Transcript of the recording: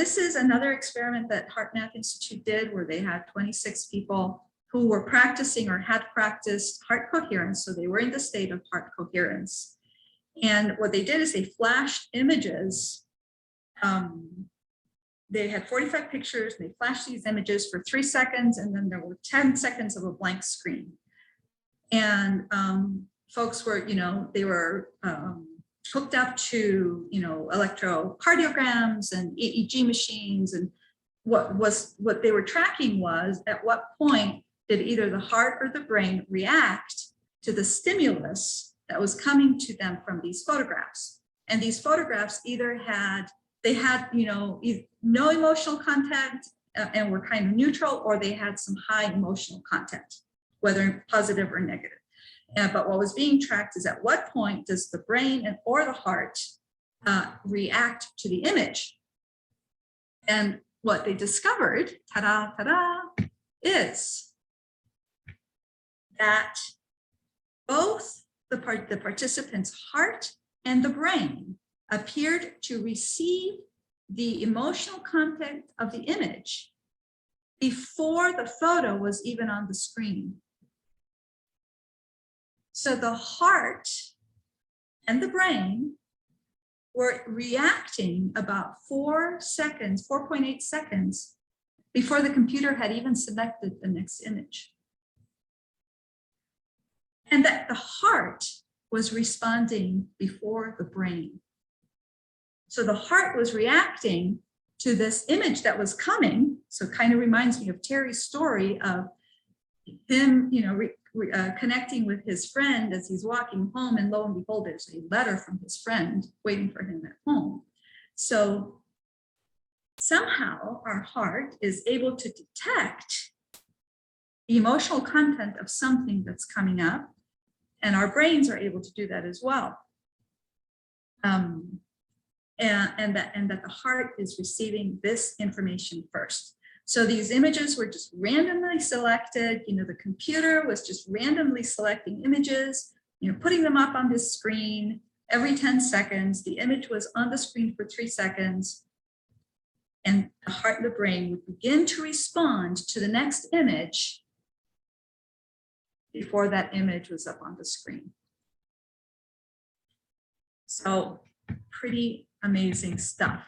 this is another experiment that HeartMath Institute did where they had 26 people who were practicing or had practiced heart coherence. So they were in the state of heart coherence. And what they did is they flashed images. They had 45 pictures. They flashed these images for 3 seconds, and then there were 10 seconds of a blank screen. And folks were, they were hooked up to, electrocardiograms and EEG machines. And what they were tracking was at what point did either the heart or the brain react to the stimulus that was coming to them from these photographs. And these photographs either had no emotional content and were kind of neutral, or they had some high emotional content, whether positive or negative. But what was being tracked is at what point does the brain or the heart react to the image. And what they discovered, ta-da, ta-da, is that both the participant's heart and the brain appeared to receive the emotional content of the image before the photo was even on the screen. So the heart and the brain were reacting about 4.8 seconds before the computer had even selected the next image. And that the heart was responding before the brain. So the heart was reacting to this image that was coming. So it kind of reminds me of Terry's story of him, connecting with his friend as he's walking home, and lo and behold, there's a letter from his friend waiting for him at home. So somehow our heart is able to detect the emotional content of something that's coming up, and our brains are able to do that as well. And that the heart is receiving this information first. So these images were just randomly selected. The computer was just randomly selecting images, putting them up on this screen every 10 seconds. The image was on the screen for 3 seconds. And the heart and the brain would begin to respond to the next image before that image was up on the screen. So pretty amazing stuff.